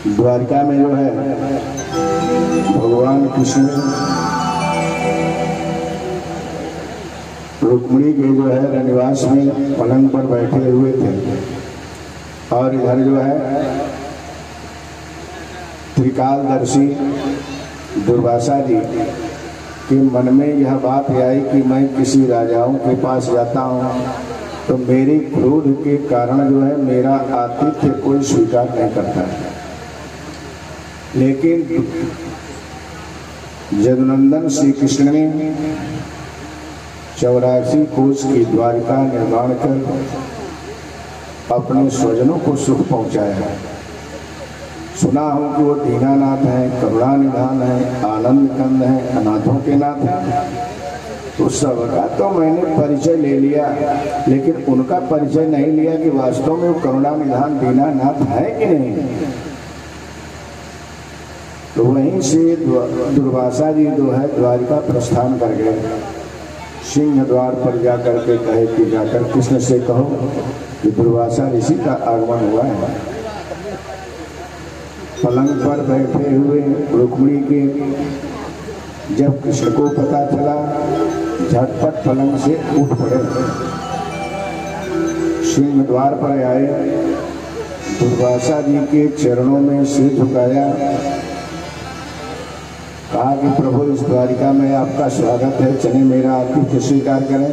द्वारिका में जो है भगवान कृष्ण रुक्मिणी के जो है रनिवास में पलंग पर बैठे हुए थे और इधर जो है त्रिकालदर्शी दुर्वासा जी के मन में यह बात आई कि मैं किसी राजाओं के पास जाता हूँ तो मेरी क्रोध के कारण जो है मेरा आतिथ्य कोई स्वीकार नहीं करता है। लेकिन यदुनंदन श्री कृष्ण ने 84 कोस की द्वारिका निर्माण कर अपने स्वजनों को सुख पहुंचाया है। सुना हूं कि वो दीनानाथ है, करुणा निधान है, आनंद कंद है, अनाथों के नाथ है। तो सबका तो मैंने परिचय ले लिया, लेकिन उनका परिचय नहीं लिया कि वास्तव में वो करुणा निधान दीनानाथ है कि नहीं। तो वहीं से दुर्वासा जी जो है द्वारिका प्रस्थान कर गए। सिंह द्वार पर जाकर के कहे कि जाकर कृष्ण से कहो कि दुर्वासा ऋषि का आगमन हुआ है। पलंग पर बैठे हुए रुक्मिणी के जब कृष्ण को पता चला, झटपट पलंग से उठ पड़े, सिंह द्वार पर आए, दुर्वासा जी के चरणों में सिर झुकाया, कहा कि प्रभु इस द्वारिका में आपका स्वागत है, चले मेरा आतिथ्य स्वीकार करें।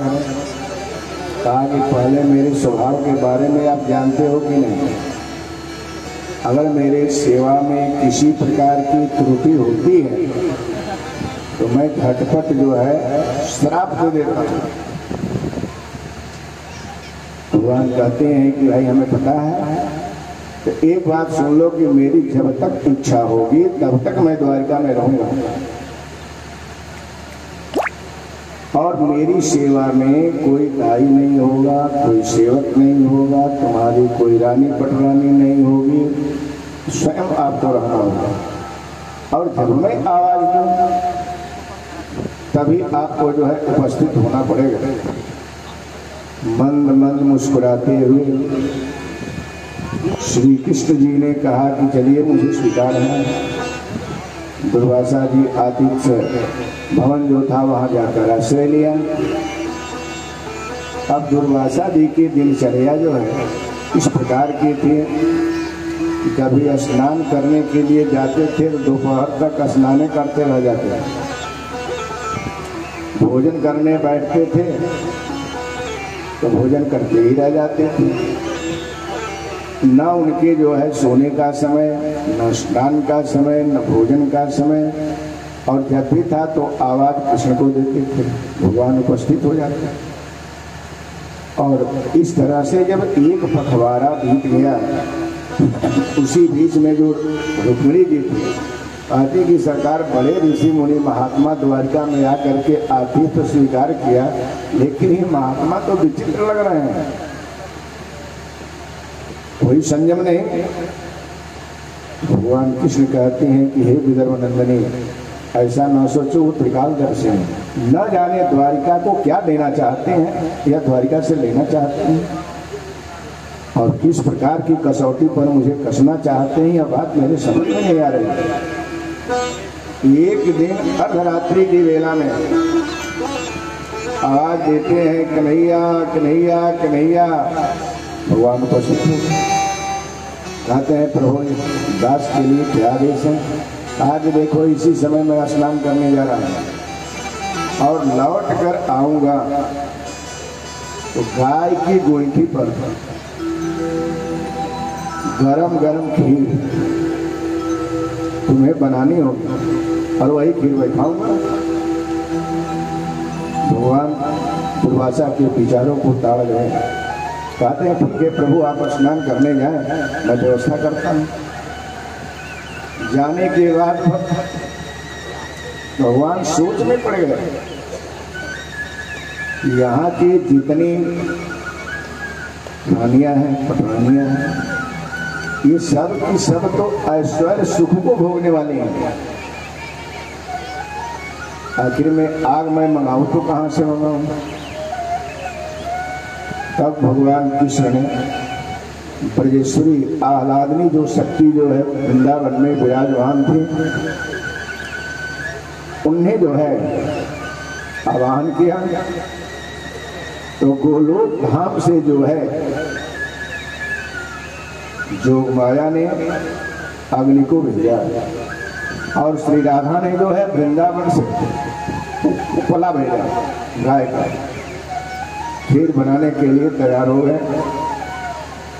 कहा कि पहले मेरे स्वभाव के बारे में आप जानते हो कि नहीं? अगर मेरे सेवा में किसी प्रकार की त्रुटि होती है तो मैं झटपट जो है श्राप दे देता हूँ। भगवान कहते हैं कि भाई हमें पता है, तो एक बात सुन लो कि मेरी जब तक इच्छा होगी तब तक मैं द्वारिका में रहूंगा, और मेरी सेवा में कोई दाई नहीं होगा, कोई सेवक नहीं होगा, तुम्हारी कोई रानी पटरानी नहीं होगी, स्वयं आपको रहना होगा। और जब मैं आवाज दूं तभी आपको जो है उपस्थित होना पड़ेगा। मंद मंद मुस्कुराते हुए श्री कृष्ण जी ने कहा कि चलिए मुझे स्वीकार है। दुर्वासा जी आतिथ्य भवन जो था वहां जाकर आश्रय लिया। अब दुर्वासा जी की दिनचर्या जो है इस प्रकार की थी, कभी स्नान करने के लिए जाते थे तो दोपहर तक स्नान करते रह जाते, भोजन करने बैठते थे तो भोजन करते ही रह जाते थे। न उनके जो है सोने का समय, न स्नान का समय, न भोजन का समय, और जब भी था तो आवाज कृष्ण को देते थे, भगवान उपस्थित हो जाते। और इस तरह से जब एक पखवाड़ा बीत गया, उसी बीच में जो रुक्मिणी जी थी आती की सरकार, बड़े ऋषि मुनि महात्मा द्वारिका में आकर के आतिथ्य स्वीकार किया, लेकिन ये महात्मा तो विचित्र लग रहे हैं, कोई संयम नहीं। भगवान कृष्ण कहते हैं कि हे विदर्भ नंदनी, ऐसा न सोचो, वो त्रिकालदर्शी हैं, न जाने द्वारिका को क्या देना चाहते हैं या द्वारिका से लेना चाहते हैं, और किस प्रकार की कसौटी पर मुझे कसना चाहते हैं, यह बात मेरे समझ में नहीं आ रही। एक दिन अर्धरात्रि की वेला में आवाज देते हैं कन्हैया कन्हैया कन्हैया, भगवान उपस्थित हो, कहते हैं प्रभु दास के लिए क्या आदेश है? आज देखो इसी समय मैं स्नान करने जा रहा हूँ और लौट कर आऊंगा तो गाय की गोइठी पर गरम गरम खीर तुम्हें बनानी होगी और वही खीर मैं खाऊंगा। भगवान दुर्वासा के विचारों को ताड़ गए, कहते हैं ठीक है प्रभु, आप स्नान करने जाएं, मैं व्यवस्था करता हूँ। जाने के बाद भगवान सोच में पड़ गए, यहाँ की जितनी रानियां हैं, पटरानियां हैं, ये सब की सब तो ऐश्वर्य सुख को भोगने वाले हैं। आखिर में आग मैं मंगाऊं तो कहां से मंगाऊं? तब भगवान कृष्ण ने ब्रजेश्वरी आह्लादनी जो शक्ति जो है वृंदावन में विराजमान थी, उन्हें जो है आवाहन किया, तो गोलोक धाम से जो है जोग माया ने अग्नि को भेजा, और श्री राधा ने जो है वृंदावन से उपला भेजा गाय का, खीर बनाने के लिए तैयार हो गए।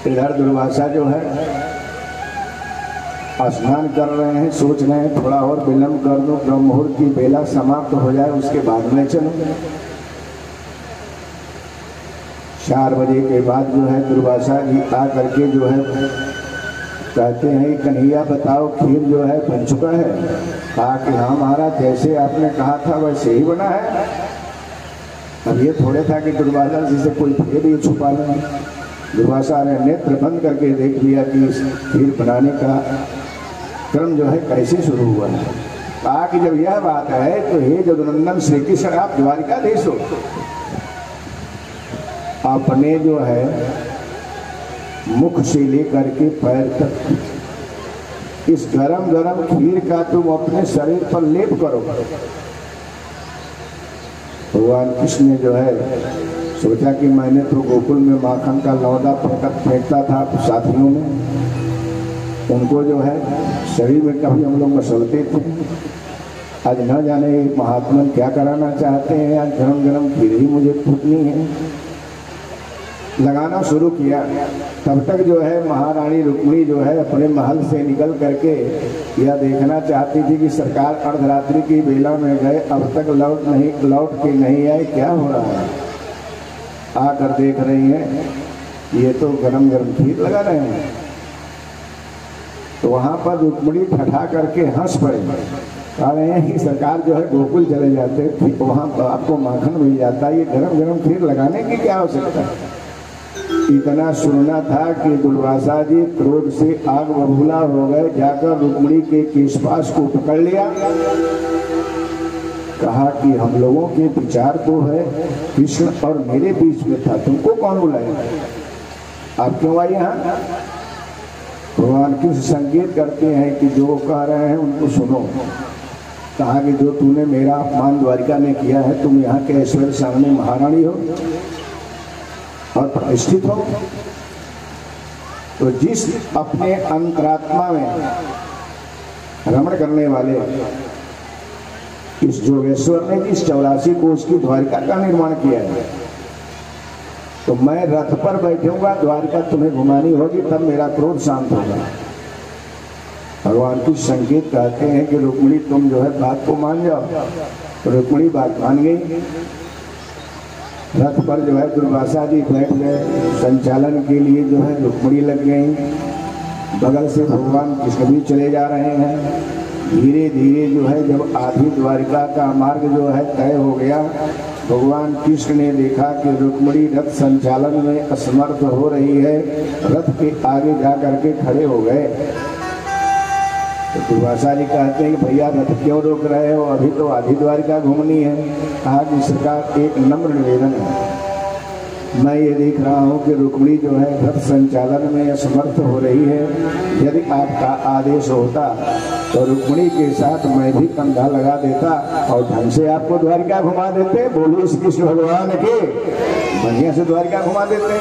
इधर दुर्वासा जो है स्नान कर रहे हैं, सोच रहे हैं थोड़ा और विलंब कर दो, ब्रह्म मुहूर्त की बेला समाप्त हो जाए, उसके बाद में चलो। 4 बजे के बाद जो है दुर्वासा जी आ करके जो है कहते हैं कन्हैया बताओ खीर जो है बन चुका है? कहा कि हाँ महाराज, जैसे आपने कहा था वैसे ही बना है। अब ये थोड़े था कि दुर्वासा जी से कोई भेद ये छुपा लें। दुर्वासा ने नेत्र बंद करके देख लिया कि इस खीर बनाने का क्रम जो है कैसे शुरू हुआ है। कहा कि जब यह बात है तो हे जदुनंदन श्री कृष्ण, आप द्वारिकाधीश हो, आपने जो है मुख से लेकर के पैर तक इस गरम गरम खीर का तुम अपने शरीर पर लेप करो। भगवान कृष्ण ने जो है सोचा कि मैंने तो गोकुल में माखन का लौदा फेंकता था साथियों में, उनको जो है शरीर में कभी हम लोग मसलते थे। आज न जाने महात्मा क्या कराना चाहते हैं, आज गरम गरम खीर ही मुझे फूटनी है। लगाना शुरू किया। तब तक जो है महारानी रुक्मिणी जो है अपने महल से निकल करके यह देखना चाहती थी कि सरकार अर्धरात्रि की बेला में गए, अब तक लौट के नहीं आए, क्या हो रहा है। आकर देख रही हैं ये तो गरम गरम खीर लगा रहे हैं। तो वहां पर रुक्मिणी ठठा करके हंस पड़े, कह रहे हैं कि सरकार जो है गोकुल चले जाते, वहां आपको माखन मिल जाता, ये गरम गरम खीर लगाने की क्या आवश्यकता है। इतना सुनना था कि दुर्वासा जी क्रोध से आग बबूला हो गए, जाकर रुक्मिणी के केशपाश को पकड़ लिया, कहा कि हम लोगों के विचार तो है कृष्ण और मेरे बीच में था, तुमको कौन बुलाया, आप क्यों आई यहाँ। भगवान कृष्ण संकेत करते हैं कि जो कह रहे हैं उनको सुनो। कहा कि जो तूने मेरा अपमान द्वारिका में किया है, तुम यहाँ के ऐश्वर्य सामने महारानी हो और प्रतिष्ठित हो, तो जिस अपने अंतरात्मा में रमण करने वाले इस जोगेश्वर ने जिस 84 कोष की द्वारिका का निर्माण किया है, तो मैं रथ पर बैठूंगा, द्वारिका तुम्हें घुमानी होगी, तब मेरा क्रोध शांत होगा। भगवान कुछ संकेत कहते हैं कि रुक्मिणी तुम जो है बात को मान जाओ। तो रुक्मिणी बात मान गई। रथ पर जो है दुर्वासा जी बैठ गए, संचालन के लिए जो है रुक्मिणी लग गई। बगल से भगवान कृष्ण भी चले जा रहे हैं। धीरे धीरे जो है जब आधी द्वारिका का मार्ग जो है तय हो गया, भगवान कृष्ण ने देखा कि रुक्मिणी रथ संचालन में असमर्थ हो रही है, रथ के आगे जा करके खड़े हो गए। तो दुर्वासा जी कहते हैं कि भैया रथ क्यों रोक रहे हो, अभी तो आधी द्वारिका घूमनी है। कहा कि सरकार एक नम्र निवेदन है, मैं ये देख रहा हूँ कि रुक्मिणी जो है रथ संचालन में असमर्थ हो रही है, यदि आपका आदेश होता तो रुक्मिणी के साथ मैं भी कंधा लगा देता और ढंग से आपको द्वारिका घुमा देते। बोलो श्री कृष्ण भगवान के, बढ़िया से द्वारिका घुमा देते।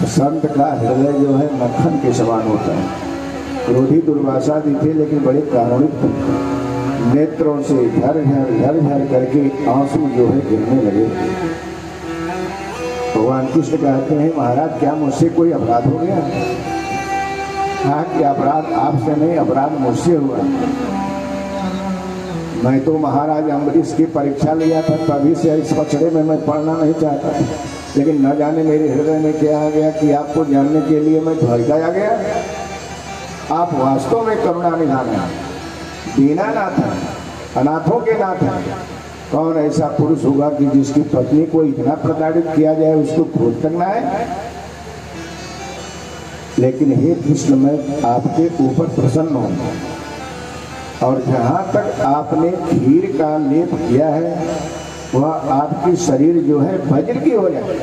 संत का हृदय जो है मक्खन के समान होता है। क्रोधी दुर्वासा जी थे लेकिन बड़े कारुणिक थे, नेत्रों से झर झर करके आंसू जो है गिरने लगे। भगवान कृष्ण कहते हैं महाराज क्या मुझसे कोई अपराध हो गया। कहा कि अपराध आपसे नहीं, अपराध मुझसे हुआ। मैं तो महाराज अम्बरीश की परीक्षा लिया था, तभी से इस पचड़े में मैं पढ़ना नहीं चाहता, लेकिन न जाने मेरे हृदय में क्या आ गया कि आपको जानने के लिए मैं द्वारिका आ गया। आप वास्तव में करुणा निधान हैं, दीनानाथ हैं, अनाथों के नाथ हैं। कौन ऐसा पुरुष होगा कि जिसकी पत्नी को इतना प्रताड़ित किया जाए, उसको क्रोध करना है। लेकिन हे कृष्ण मैं आपके ऊपर प्रसन्न हूं, और जहां तक आपने खीर का लेप किया है वह आपकी शरीर जो है वज्र की हो जाए।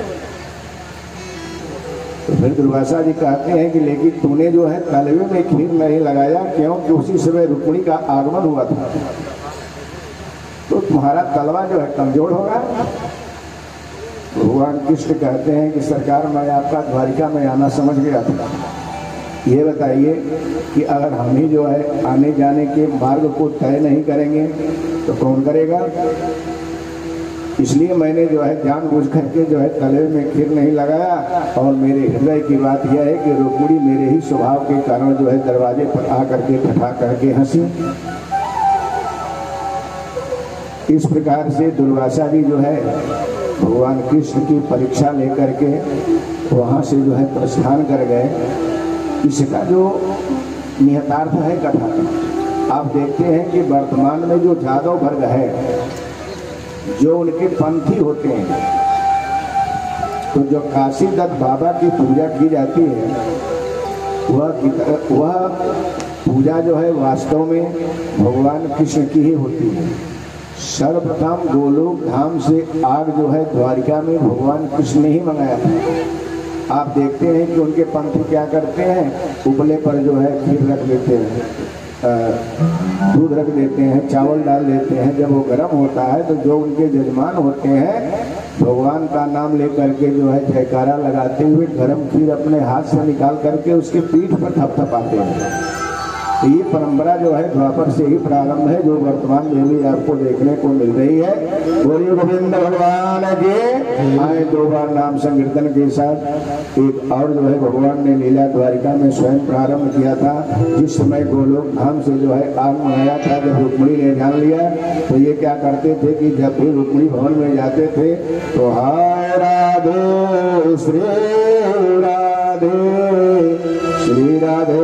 तो फिर दुर्वासा जी कहते हैं कि लेकिन तूने जो है तलवे में खीर नहीं लगाया, क्योंकि उसी समय रुक्मिणी का आगमन हुआ था, तो तुम्हारा तलवा जो है कमजोर होगा। भगवान कृष्ण कहते हैं कि सरकार मैं आपका द्वारिका में आना समझ गया था, ये बताइए कि अगर हम ही जो है आने जाने के मार्ग को तय नहीं करेंगे तो कौन करेगा। इसलिए मैंने जो है जानबूझ करके जो है तलवे में खीर नहीं लगाया, और मेरे हृदय की बात यह है कि रुक्मिणी मेरे ही स्वभाव के कारण जो है दरवाजे पर आकर के ठठा करके हंसी। इस प्रकार से दुर्वासा जी जो है भगवान कृष्ण की परीक्षा लेकर के वहाँ से जो है प्रस्थान कर गए। इसका जो निहितार्थ है कथा, आप देखते हैं कि वर्तमान में जो जादव वर्ग है, जो उनके पंथी होते हैं, तो जो काशी दत्त बाबा की पूजा की जाती है वह पूजा जो है वास्तव में भगवान कृष्ण की ही होती है। सर्वप्रथम गोलोक धाम से आग जो है द्वारिका में भगवान कृष्ण ने ही मंगाया था। आप देखते हैं कि उनके पंथी क्या करते हैं, उपले पर जो है खीर रख देते हैं, दूध रख देते हैं, चावल डाल देते हैं। जब वो गर्म होता है तो जो उनके जजमान होते हैं भगवान का नाम लेकर के जो है जयकारा लगाते हुए गर्म खीर अपने हाथ से निकाल करके उसके पीठ पर थपथपाते हैं। तो ये परंपरा जो है द्वापर से ही प्रारंभ है, जो वर्तमान में भी आपको देखने को मिल रही है। बोलिए गोविंद भगवान के। आए 2 बार नाम संकीर्तन के साथ एक और जो है भगवान ने लीला द्वारिका में स्वयं प्रारंभ किया था। जिस समय गोलोक धाम से जो है आग मंगाया था, जब रुक्मिणी ने जान लिया तो ये क्या करते थे कि जब भी रुक्मिणी भवन में जाते थे तो हाय राधे श्री राधे श्री राधे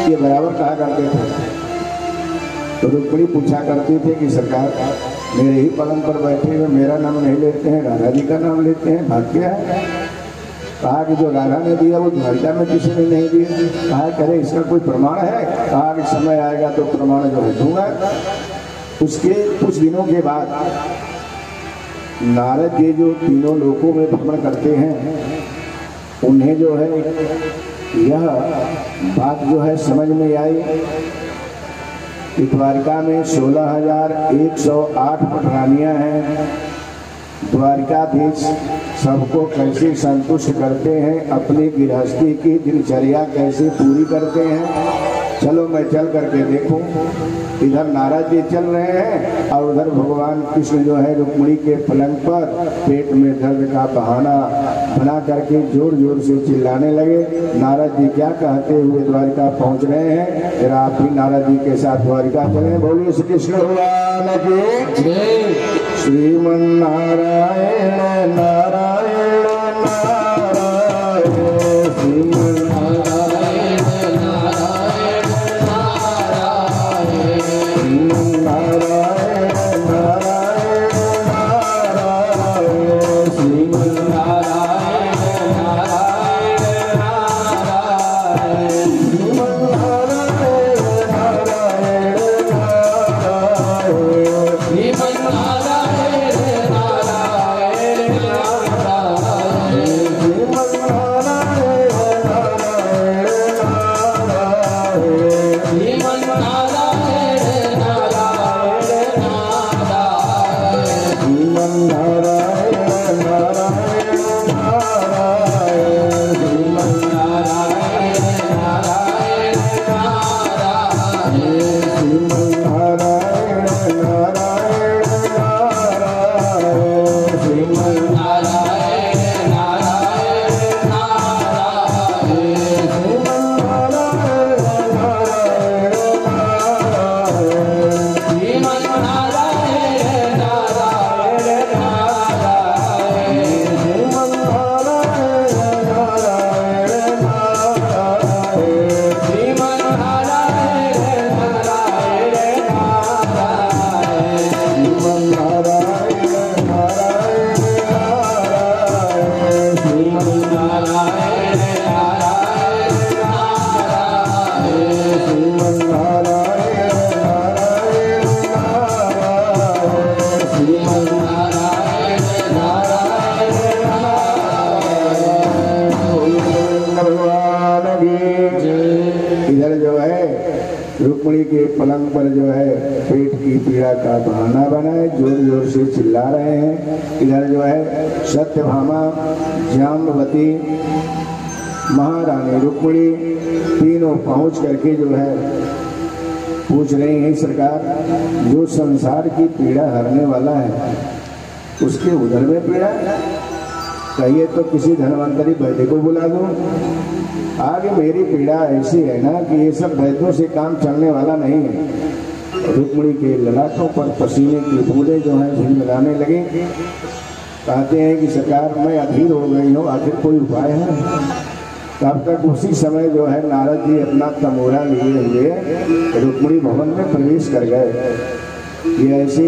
ये बराबर कहा करते थे। तो रुक्मिणी पूछा करती थे कि सरकार मेरे ही पलंग पर बैठे हुए मेरा नाम नहीं लेते हैं, राधा जी का नाम लेते हैं, भाग्य है। कहा कि जो राधा ने दिया वो द्वारिका में किसी ने नहीं दिया। कहा करे इसका कोई प्रमाण है? कहा कि समय आएगा तो प्रमाण जो है दूंगा। उसके कुछ दिनों के बाद नारद जी जो तीनों लोकों में भ्रमण करते हैं, उन्हें जो है यह बात जो है समझ में आई कि द्वारिका में 16,108 पटरानियां हैं। द्वारिकाधीश सबको कैसे संतुष्ट करते हैं, अपनी गृहस्थी की दिनचर्या कैसे पूरी करते हैं। चलो मैं चल करके देखूं। इधर नारद जी चल रहे हैं और उधर भगवान कृष्ण जो है रुक्मिणी के पलंग पर पेट में दर्द का बहाना बना करके जोर जोर से चिल्लाने लगे। नारद जी क्या कहते हुए द्वारिका पहुंच रहे हैं, जरा आप भी नारद जी के साथ द्वारिका चले। बोलिए श्री कृष्ण भगवान की जय। श्रीमन नारायण नारायण नारायण श्रीमन रुक्मिणी के पलंग पर जो है पेट की पीड़ा का बहाना बनाए, जोर जोर से चिल्ला रहे हैं। इधर जो है सत्यभामा, जाम्बवती, महारानी रुक्मिणी तीनों पहुंच करके जो है पूछ रही हैं, सरकार जो संसार की पीड़ा हरने वाला है उसके उधर में पीड़ा कहिए तो किसी धनवंतरी वैद्य को बुला दो। आगे मेरी पीड़ा ऐसी है ना कि ये सब वैद्यों से काम चलने वाला नहीं है। रुक्मिणी के ललाटों पर पसीने की बूंदें जो है झिलमिलाने लगे। कहते हैं कि सरकार मैं अधीर हो गई हूँ, आखिर कोई उपाय है? तब तक उसी समय जो है नारद जी अपना तमोरा लिए हुए रुक्मिणी भवन में प्रवेश कर गए। ये ऐसे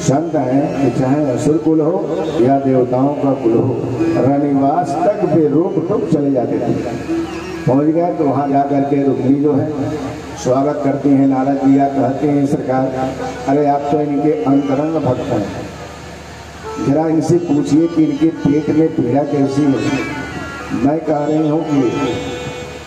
संत हैं कि चाहे असुर कुल हो या देवताओं का कुल हो, रनिवास तक बेरोक टोक चले जाते थे। पहुंच गए तो वहां जाकर के रुक्मिणी जो है स्वागत करती हैं। नारद जी या कहते हैं, सरकार अरे आप तो इनके अंतरंग भक्त हैं, जरा इनसे पूछिए कि इनके पेट में पीड़ा कैसी है। मैं कह रही हूँ कि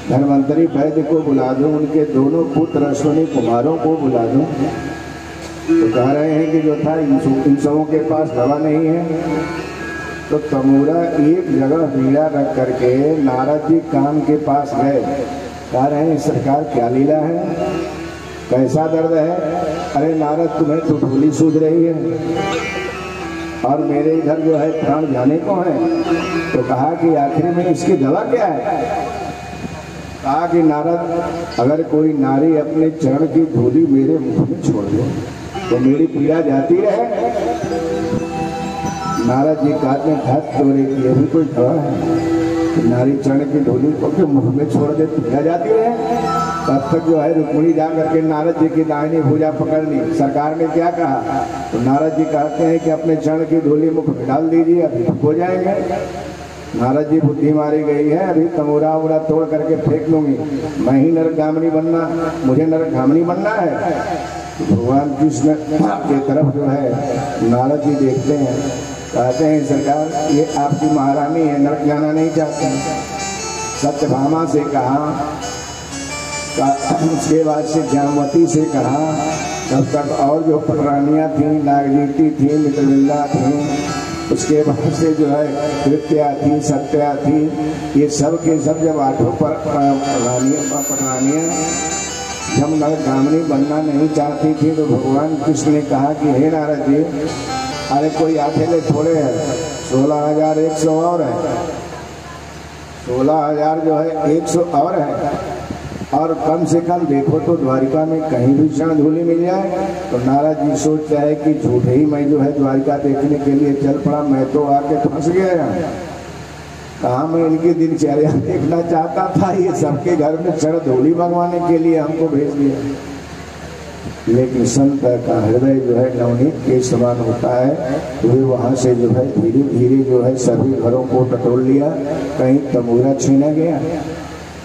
धन्वंतरी वैद्य को बुला दूं, उनके दोनों पुत्र अश्विनी कुमारों को बुला दूं। तो कह रहे हैं कि जो था इन सबों के पास दवा नहीं है। तो तमूरा एक जगह बीड़ा रख करके नारद जी कान के पास गए। कह रहे हैं सरकार क्या लीला है, कैसा दर्द है। अरे नारद तुम्हें तो ढोली सूझ रही है और मेरे इधर जो है प्राण जाने को है। तो कहा कि आखिर में इसकी दवा क्या है। कहा कि नारद अगर कोई नारी अपने चरण की धूली मेरे मुख में छोड़ दे तो मेरी पीड़ा जाती रहे। नारद जी कहते हैं घात तोड़े की अभी कोई दवा है। नारी चरण की धूली को के मुख में छोड़ दे पीड़ा जाती रहे। तब तक जो है रुक्मिणी जा करके नारद जी की दाहिनी भुजा पकड़ ली। सरकार ने क्या कहा। तो नारद जी कहते हैं कि अपने चरण की धूली मुख में डाल दीजिए, अभी हो जाएंगे। नारद जी बुद्धि मारी गई है, अभी तमोरा उड़ा तोड़ करके फेंक लूंगी। मैं ही नरगामिनी बनना, मुझे नरगामिनी बनना है। तो भगवान कृष्ण के तरफ जो है नारद जी देखते हैं, कहते हैं सरकार ये आपकी महारानी है, नरक जाना नहीं चाहते। सत्यभामा से कहा, उसके बाद से जामवती से कहा, तब तक और जो पटरानियाँ थीं, नागजीती थी, मित्रविंदा थी, उसके बाद से जो है कृत्या थी, सत्या थी, ये सब के सब जब आठों पटरानियाँ जब नरगामिनी बनना नहीं चाहती थी तो भगवान कृष्ण ने कहा कि हे नारद जी, अरे कोई अकेले थोड़े है, 16,100 और है, 16,000 जो है 100 और है। और कम से कम देखो तो द्वारिका में कहीं भी क्षण धूलि मिल जाए। तो नारद जी सोचता है कि झूठे ही मैं जो है द्वारिका देखने के लिए चल पड़ा, मैं तो आके फंस गया। कहाँ मैं इनकी दिनचर्या देखना चाहता था, ये सबके घर में क्षण धूलि मंगवाने के लिए हमको भेज दिया। लेकिन संत का हृदय जो है नवनीत के समान होता है। वे वहाँ से जो है धीरे धीरे जो है सभी घरों को टटोल लिया। कहीं तमूरा छीना गया,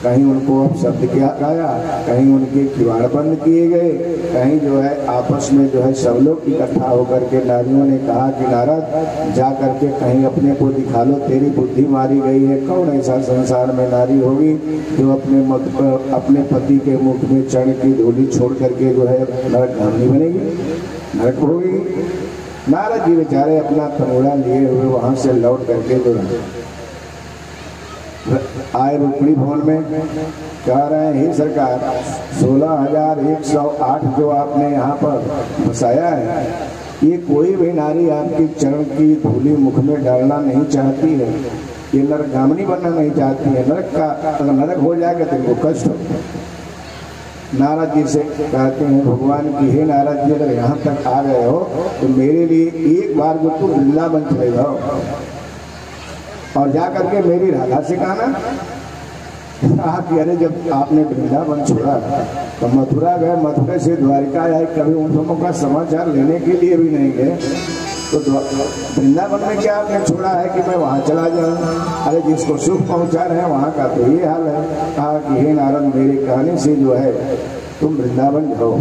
कहीं उनको अब शब्द क्या गाया, कहीं उनके किवाड़ बंद किए गए, कहीं जो है आपस में जो है सब लोग इकट्ठा होकर के नारियों ने कहा कि नारद जा करके कहीं अपने को दिखा लो, तेरी बुद्धि मारी गई है। कौन ऐसा संसार में नारी होगी जो अपने पति के मुख में चरण की धूली छोड़ करके जो है नरकगामिनी बनेगी, नरक होगी। नारद जी बेचारे अपना तमूरा लिए हुए वहां से लौट करके जो आए रुक्मिणी भवन में, कह रहे हैं हे सरकार 16,108 जो आपने यहाँ पर बसाया है, ये कोई भी नारी आपकी चरण की धूली मुख में डालना नहीं चाहती है, ये नरगामिनी बनना नहीं चाहती है। नरक का अगर नरक हो जाएगा तो इनको कष्ट हो। नारद जी से कहते हैं भगवान की हे नारद जी, अगर यहाँ तक आ गए हो तो मेरे लिए एक बार जो तुम वृंदावन चले जाओ और जा करके मेरी राधा से कहना कि अरे जब आपने वृंदावन छोड़ा तो मथुरा गए, मथुरा से द्वारिका आए, कभी उन लोगों का समाचार लेने के लिए भी नहीं गए। तो वृंदावन में क्या आपने छोड़ा है कि मैं वहाँ चला जाऊँ। अरे जिसको सुख पहुँचा रहे हैं वहाँ का तो ये हाल है। कहा कि हे नारद मेरे कहने से जो है तुम वृंदावन जाओ।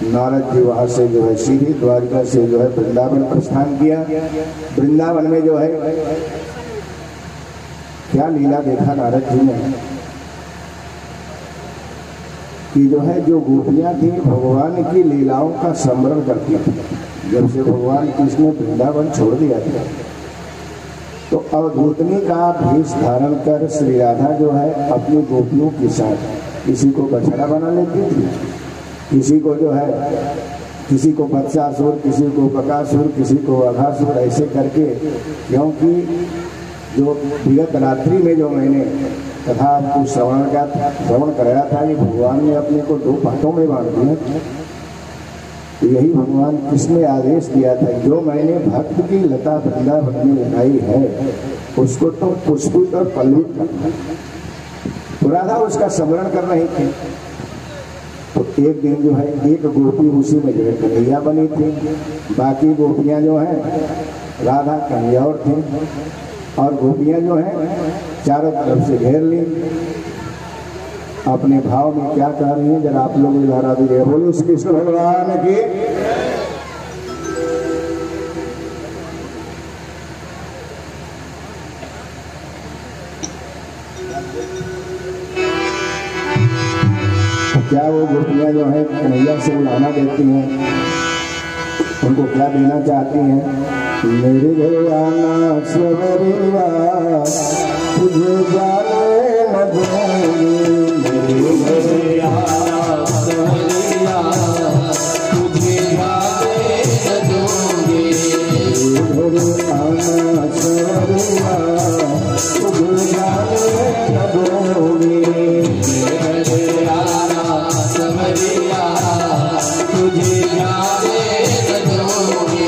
नारद जी वहाँ से जो है सीधी द्वारिका से जो है वृंदावन प्रस्थान किया। वृंदावन में जो है क्या लीला देखा नारद जी ने कि जो है जो गोपियाँ थी भगवान की लीलाओं का स्मरण करती थी। जब से भगवान कृष्ण ने वृंदावन छोड़ दिया था तो अवधूतनी का भेष धारण कर श्री राधा जो है अपनी गोपियों के साथ किसी को बछड़ा बना लेती थी, किसी को जो है किसी को बत्सासुर, किसी को बकासुर, किसी को अघासुर, ऐसे करके। क्योंकि जो विगत रात्रि में जो मैंने कथा आपको श्रवण कराया था कि भगवान ने अपने को 2 पाठों में बांट दिया। तो यही भगवान कृष्ण ने आदेश दिया था, जो मैंने भक्त की लता वृंदावन में लगाई है उसको तो पुष्पित और पल्लवित करना। तो राधा उसका स्मरण कर रही थी। तो एक दिन जो है एक गोपी उसी में जो है कन्हैया बनी थी, बाकी गोपियां जो हैं राधा कहीं और थी, और गोपियां जो हैं चारों तरफ से घेर ली। अपने भाव में क्या कह रही हैं जरा आप लोग उदाहरण दीजिए। बोलो श्री कृष्ण भगवान की। तो क्या वो गोपियाँ जो हैं कन्हैया से बुलाना देती हैं, उनको क्या देना चाहती हैं? मेरे घर आना सवरिया तुझे जाने न दूंगी, मेरे घर आना सवरिया तुझे जाने न दूंगी, मेरे घर आना सवरिया तुझे जाने न दूंगी, मेरे घर आना सवरिया तुझे जाने न दूंगी,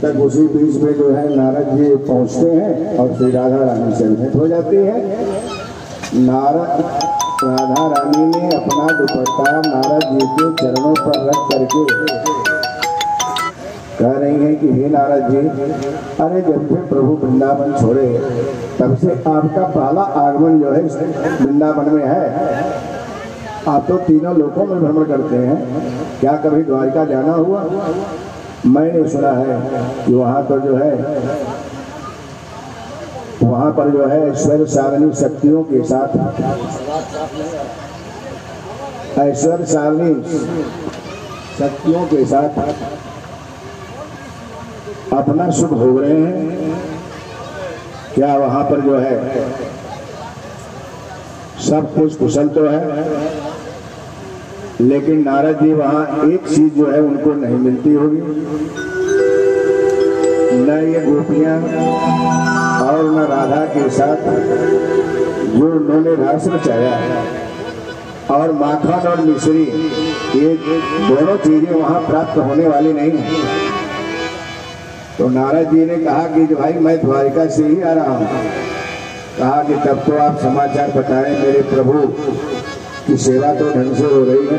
तक उसी बीच में जो है नारद जी पहुंचते हैं और श्री राधा रानी से भेंट हो जाती है। राधा रानी ने अपना दुपट्टा नारद जी के चरणों पर रख करके कह रही हैं कि हे नारद जी, अरे जब से प्रभु वृंदावन छोड़े तब से आपका पहला आगमन जो है वृंदावन में है। आप तो तीनों लोकों में भ्रमण करते हैं, क्या कभी द्वारिका जाना हुआ? मैंने सुना है कि वहाँ तो जो है वहाँ पर जो है ऐश्वर्यशालिनी शक्तियों के साथ ऐश्वर्यशालिनी शक्तियों के साथ अपना सुख भोग रहे हैं। क्या वहाँ पर जो है सब कुछ कुशल तो है, लेकिन नारद जी वहाँ एक चीज जो है उनको नहीं मिलती होगी, न ये गोपियां और न राधा के साथ जो उन्होंने रास रचाया और माखन और मिश्री, ये दोनों चीजें वहाँ प्राप्त होने वाली नहीं है। तो नारद जी ने कहा कि भाई मैं द्वारिका से ही आ रहा हूँ। कहा कि तब तो आप समाचार बताएं, मेरे प्रभु की सेवा तो ढंग से हो रही है,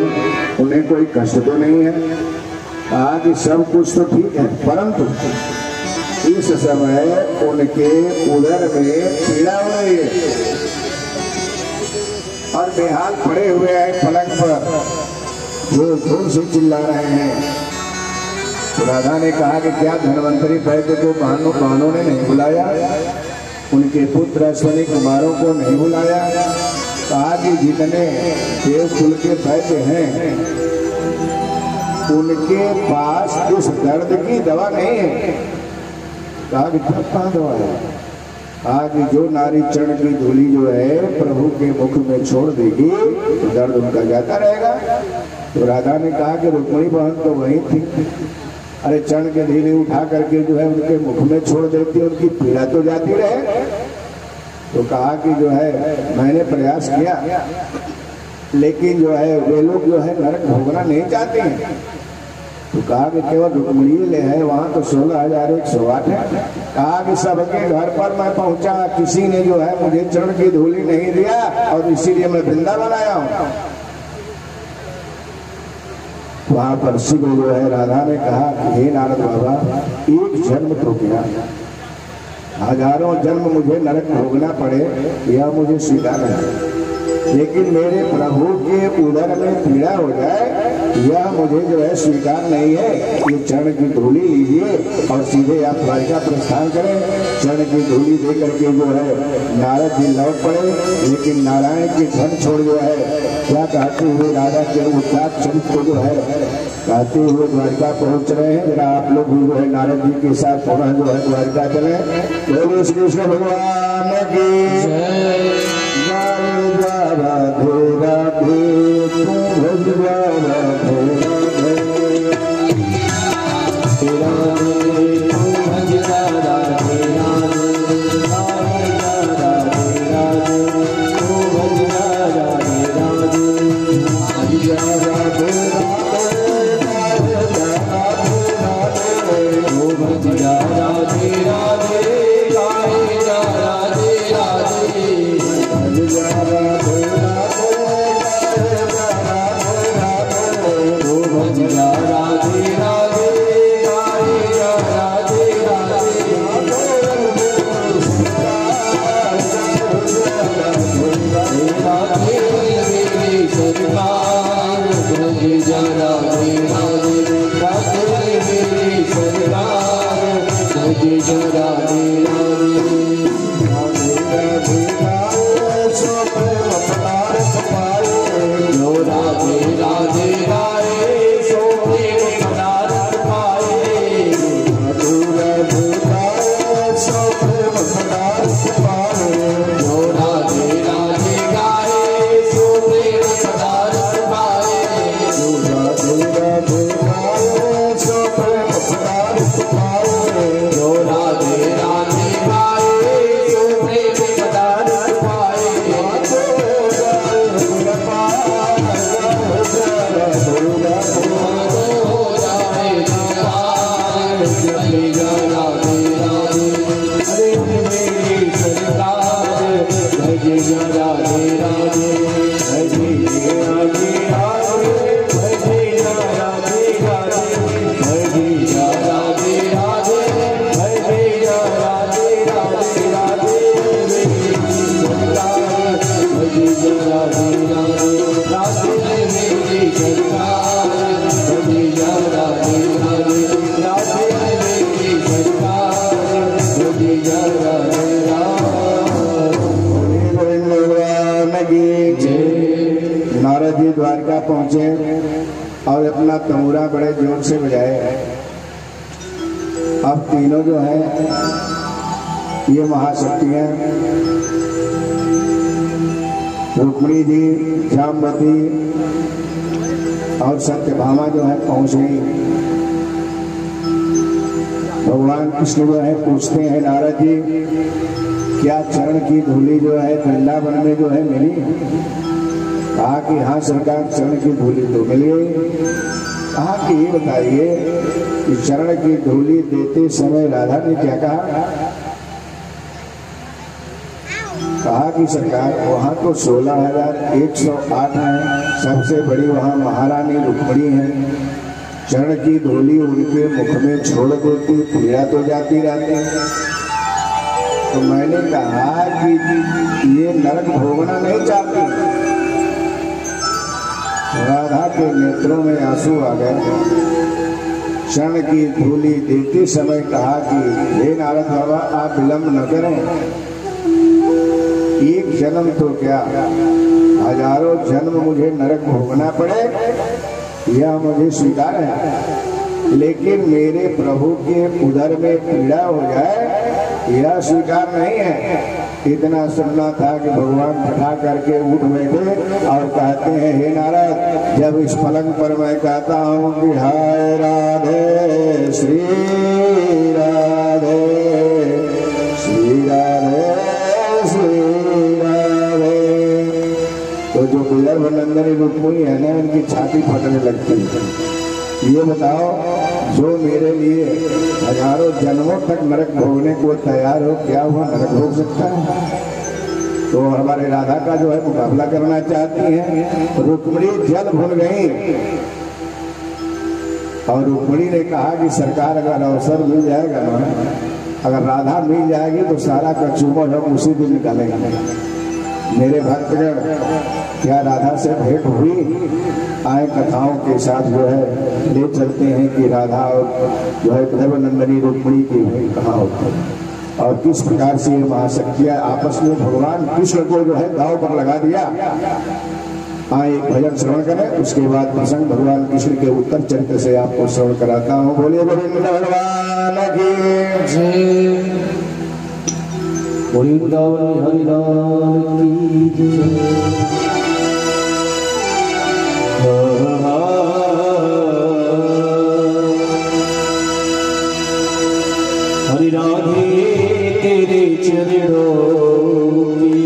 उन्हें कोई कष्ट तो नहीं है। कहा कि सब कुछ तो ठीक है, परंतु इस समय उनके उदर में पीड़ा हो रही है और बेहाल पड़े हुए हैं पलंग पर, जो जोर से चिल्ला रहे हैं। तो राधा ने कहा कि क्या धनवंतरी वैद्य को बहनों ने नहीं बुलाया, उनके पुत्र अश्विनी कुमारों को नहीं बुलाया? कहा कि जितने देव कुल के वैद्य हैं उनके पास उस दर्द की दवा नहीं है। कहा कि कहाँ दवा है? कहा कि जो नारी चरण की धूली जो है प्रभु के मुख में छोड़ देगी तो दर्द उनका जाता रहेगा। तो राधा ने कहा कि रुक्मिणी बहन तो वही थी, अरे चरण के धीरे उठा करके जो है उनके मुख में छोड़ देती, उनकी पीड़ा तो जाती रहे। तो कहा कि जो है मैंने प्रयास किया, लेकिन जो है वे लोग जो है नरक भोगना नहीं चाहते हैं। तो कहा कि केवल रुक्मिणी ले है, वहाँ तो 16,108 है। कहा कि सबके घर पर मैं पहुंचा, किसी ने जो है मुझे चरण की धूली नहीं दिया और इसीलिए मैं वृंदावन आया हूँ। वहां पर शिव जो है राधा ने कहा कि हे नारद बाबा, एक जन्म तो गया, हजारों जन्म मुझे नरक भोगना पड़े यह मुझे स्वीकार है, लेकिन मेरे प्रभु के उदर में पीड़ा हो जाए यह मुझे जो है स्वीकार नहीं है। ये चरण की धूली लीजिए और सीधे आप द्वारिका प्रस्थान करें। चरण की धूली दे करके जो है नारद जी लौट पड़े, लेकिन नारायण के धन छोड़ जो है क्या कहते हुए राधा के उदार चरित्र जो है कहते हुए द्वारिका पहुंच रहे हैं। जरा आप लोग भी जो है नारद जी के साथ पुनः जो है द्वारिका चले। बोलो श्री कृष्ण भगवान की जय। राधे राधे राधे राधे राधे पहुंचे और अपना तमूरा बड़े जोर से बजाए। अब तीनों जो है ये महाशक्तियां, रुक्मिणी जी, जामवती और सत्यभामा जो है पहुंच गई। भगवान कृष्ण जो है पूछते हैं नारद जी, क्या चरण की धूली जो है वृंदावन में जो है मिली? कहा कि हाँ सरकार, चरण की धूली तो मिली। कहा कि ये बताइए कि चरण की धूली देते समय राधा ने क्या कहा? कहा कि सरकार वहाँ तो 16,108 हैं, सबसे बड़ी वहाँ महारानी रुक्मिणी है। चरण की धूली उनके मुख में छोड़ देती, पीड़ा तो जाती रहती। तो मैंने कहा कि ये नरक भोगना नहीं चाहती। राधा के नेत्रों में आंसू आ गए। चरण की धूली देते समय कहा कि हे नारद बाबा, आप विलंब न करें। एक जन्म तो क्या, हजारों जन्म मुझे नरक भोगना पड़े, यह मुझे स्वीकार है, लेकिन मेरे प्रभु के उदर में पीड़ा हो जाए यह स्वीकार नहीं है। इतना सुनना था कि भगवान फटा करके उठ बैठे और कहते हैं, हे नारद, जब इस पलंग पर मैं कहता हूँ कि हाय राधे श्री राधे श्री राधे श्री राधे, तो जो विदर्भ नंदनी रुक्मिणी है ना, उनकी छाती फटने लगती है। ये बताओ, जो मेरे लिए हजारों जन्मों तक नरक भोगने को तैयार हो, क्या हुआ नरक भोग सकता है? तो हमारे राधा का जो है मुकाबला करना चाहती हैं। रुक्मिणी जल भूल गई और रुक्मिणी ने कहा कि सरकार अगर अवसर मिल जाएगा ना, अगर राधा मिल जाएगी तो सारा कचूमर हम उसी दिन निकालेंगे। मेरे भक्तगण, क्या राधा से भेंट हुई? आए कथाओं के साथ जो है ले चलते हैं कि राधा और जो है विदर्भ नंदनी रुक्मिणी की भेंट कहाँ होती है और किस प्रकार से ये महाशक्तियां आपस में भगवान कृष्ण को जो है दांव पर लगा दिया। आए एक भजन श्रवण करें, उसके बाद प्रसंग भगवान कृष्ण के उत्तर चरित्र से आपको श्रवण कराता हूँ। बोलिए गोविंद भगवान की जय, वृंदावन हरिलाल की जय। हरि राधे तेरे चरणों की,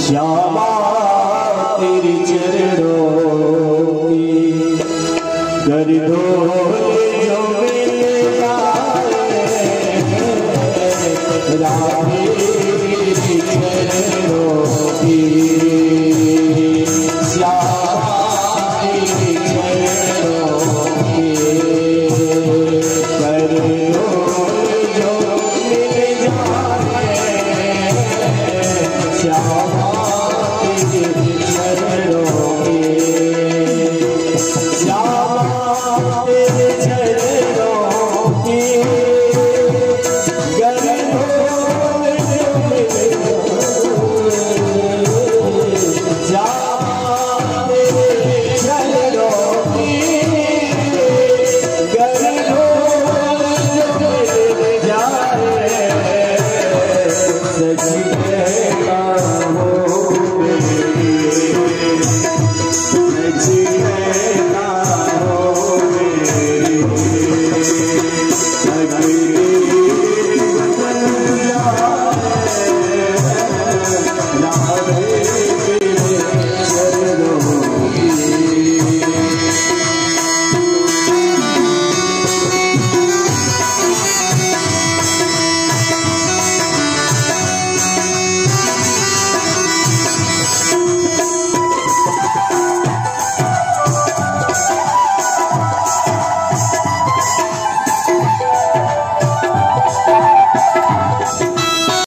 श्यामा तेरे चरणों की, कर दो जो